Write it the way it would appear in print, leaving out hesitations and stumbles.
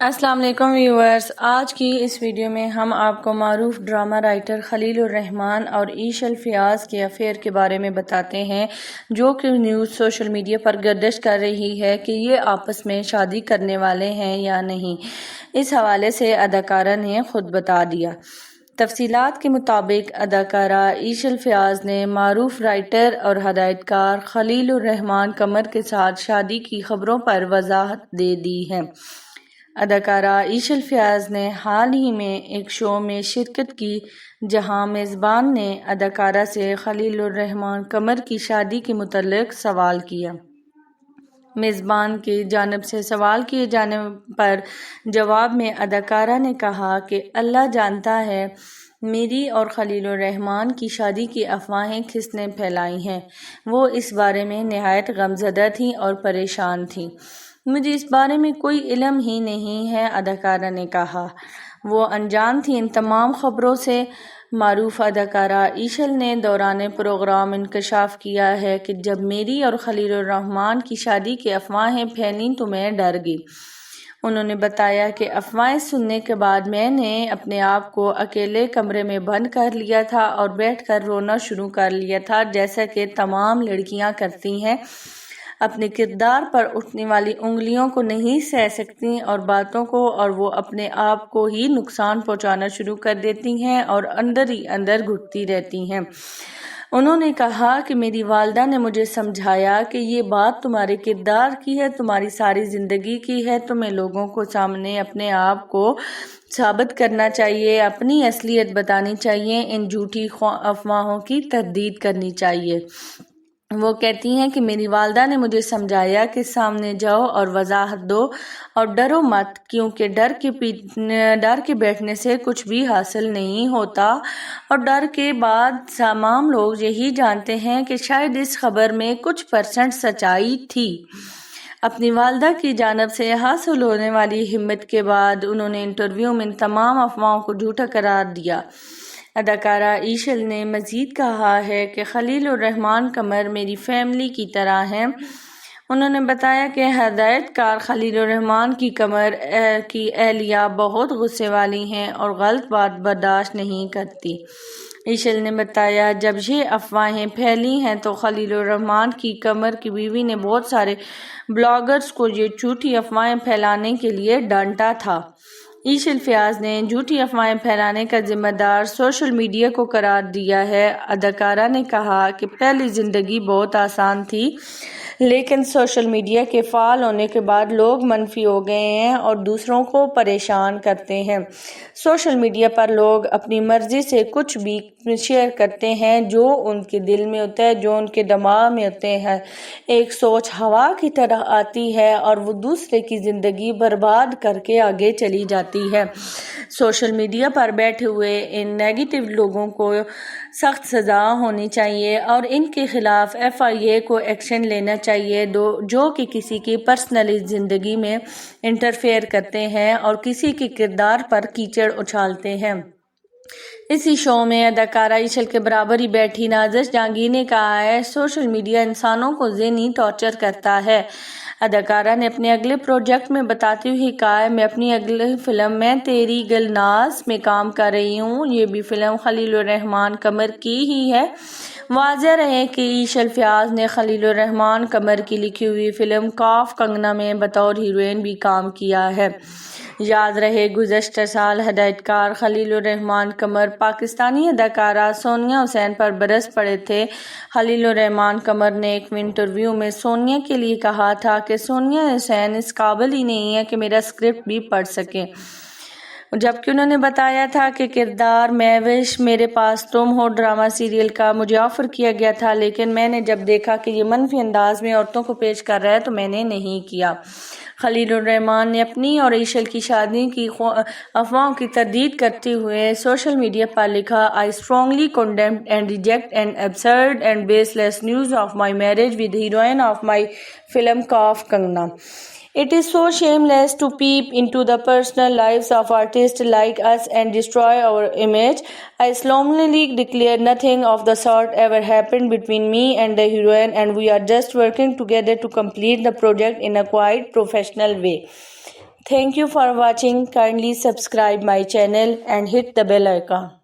السلام علیکم ویورز، آج کی اس ویڈیو میں ہم آپ کو معروف ڈرامہ رائٹر خلیل الرحمان اور ایشل فیاض کے افیئر کے بارے میں بتاتے ہیں، جو کہ نیوز سوشل میڈیا پر گردش کر رہی ہے کہ یہ آپس میں شادی کرنے والے ہیں یا نہیں۔ اس حوالے سے اداکارہ نے خود بتا دیا۔ تفصیلات کے مطابق اداکارہ ایشل فیاض نے معروف رائٹر اور ہدایت کار خلیل الرحمان قمر کے ساتھ شادی کی خبروں پر وضاحت دے دی ہے۔ اداکارہ ایشل فیاض نے حال ہی میں ایک شو میں شرکت کی، جہاں میزبان نے اداکارہ سے خلیل الرحمان قمر کی شادی کے متعلق سوال کیا۔ میزبان کی جانب سے سوال کیے جانے پر جواب میں اداکارہ نے کہا کہ اللہ جانتا ہے میری اور خلیل الرحمان کی شادی کی افواہیں کس نے پھیلائی ہیں۔ وہ اس بارے میں نہایت غمزدہ تھیں اور پریشان تھیں۔ مجھے اس بارے میں کوئی علم ہی نہیں ہے، اداکارہ نے کہا۔ وہ انجان تھی ان تمام خبروں سے۔ معروف اداکارہ ایشل نے دوران پروگرام انکشاف کیا ہے کہ جب میری اور خلیل الرحمان کی شادی کی افواہیں پھیلیں تو میں ڈر گئی۔ انہوں نے بتایا کہ افواہیں سننے کے بعد میں نے اپنے آپ کو اکیلے کمرے میں بند کر لیا تھا اور بیٹھ کر رونا شروع کر لیا تھا، جیسا کہ تمام لڑکیاں کرتی ہیں۔ اپنے کردار پر اٹھنے والی انگلیوں کو نہیں سہ سکتی اور باتوں کو، اور وہ اپنے آپ کو ہی نقصان پہنچانا شروع کر دیتی ہیں اور اندر ہی اندر گھٹتی رہتی ہیں۔ انہوں نے کہا کہ میری والدہ نے مجھے سمجھایا کہ یہ بات تمہارے کردار کی ہے، تمہاری ساری زندگی کی ہے، تمہیں لوگوں کو سامنے اپنے آپ کو ثابت کرنا چاہیے، اپنی اصلیت بتانی چاہیے، ان جھوٹی افواہوں کی تردید کرنی چاہیے۔ وہ کہتی ہیں کہ میری والدہ نے مجھے سمجھایا کہ سامنے جاؤ اور وضاحت دو اور ڈرو مت، کیونکہ ڈر کے بیٹھنے سے کچھ بھی حاصل نہیں ہوتا، اور ڈر کے بعد تمام لوگ یہی جانتے ہیں کہ شاید اس خبر میں کچھ % سچائی تھی۔ اپنی والدہ کی جانب سے حاصل ہونے والی ہمت کے بعد انہوں نے انٹرویو میں ان تمام افواہوں کو جھوٹا قرار دیا۔ اداکارہ ایشل نے مزید کہا ہے کہ خلیل الرحمان قمر میری فیملی کی طرح ہیں۔ انہوں نے بتایا کہ ہدایت کار خلیل الرحمان کی قمر کی اہلیہ بہت غصے والی ہیں اور غلط بات برداشت نہیں کرتی۔ ایشل نے بتایا جب یہ افواہیں پھیلی ہیں تو خلیل الرحمان کی قمر کی بیوی نے بہت سارے بلاگرز کو یہ جھوٹی افواہیں پھیلانے کے لیے ڈانٹا تھا۔ ایشل فیاض نے جھوٹی افواہیں پھیلانے کا ذمہ دار سوشل میڈیا کو قرار دیا ہے۔ اداکارہ نے کہا کہ پہلی زندگی بہت آسان تھی، لیکن سوشل میڈیا کے فعال ہونے کے بعد لوگ منفی ہو گئے ہیں اور دوسروں کو پریشان کرتے ہیں۔ سوشل میڈیا پر لوگ اپنی مرضی سے کچھ بھی شیئر کرتے ہیں، جو ان کے دل میں ہوتا ہے، جو ان کے دماغ میں ہوتے ہیں۔ ایک سوچ ہوا کی طرح آتی ہے اور وہ دوسرے کی زندگی برباد کر کے آگے چلی جاتی ہے۔ سوشل میڈیا پر بیٹھے ہوئے ان نیگیٹو لوگوں کو سخت سزا ہونی چاہیے اور ان کے خلاف FIA کو ایکشن لینا چاہیے، جو کہ کسی کی پرسنل زندگی میں انٹرفیئر کرتے ہیں اور کسی کے کردار پر کیچڑ اچھالتے ہیں۔ اسی شو میں اداکارہ ایشل کے برابر ہی بیٹھی نازش جہانگیر نے کہا ہے سوشل میڈیا انسانوں کو ذہنی ٹارچر کرتا ہے۔ اداکارہ نے اپنے اگلے پروجیکٹ میں بتاتے ہوئے کہا میں اپنی اگلی فلم میں تیری گلناز میں کام کر رہی ہوں، یہ بھی فلم خلیل الرحمان قمر کی ہی ہے۔ واضح رہے کہ ایشل فیاض نے خلیل الرحمان قمر کی لکھی ہوئی فلم خوف کنگنا میں بطور ہیروئن بھی کام کیا ہے۔ یاد رہے گزشتہ سال ہدایت کار خلیل الرحمان قمر پاکستانی اداکارہ سونیا حسین پر برس پڑے تھے۔ خلیل الرحمان قمر نے ایک انٹرویو میں سونیا کے لیے کہا تھا کہ سونیا حسین اس قابل ہی نہیں ہے کہ میرا اسکرپٹ بھی پڑھ سکیں، جبکہ انہوں نے بتایا تھا کہ کردار مہوش میرے پاس تم ہو ڈرامہ سیریل کا مجھے آفر کیا گیا تھا، لیکن میں نے جب دیکھا کہ یہ منفی انداز میں عورتوں کو پیش کر رہا ہے تو میں نے نہیں کیا۔ خلیل الرحمان نے اپنی اور ایشل کی شادی کی افواہوں کی تردید کرتے ہوئے سوشل میڈیا پر لکھا I strongly condemn and reject an absurd and baseless news of my marriage with the heroine of my film Khouf Kangna. It is so shameless to peep into the personal lives of artists like us and destroy our image. I solemnly declare nothing of the sort ever happened between me and the heroine, and we are just working together to complete the project in a quite professional way. Thank you for watching. Kindly subscribe my channel and hit the bell icon.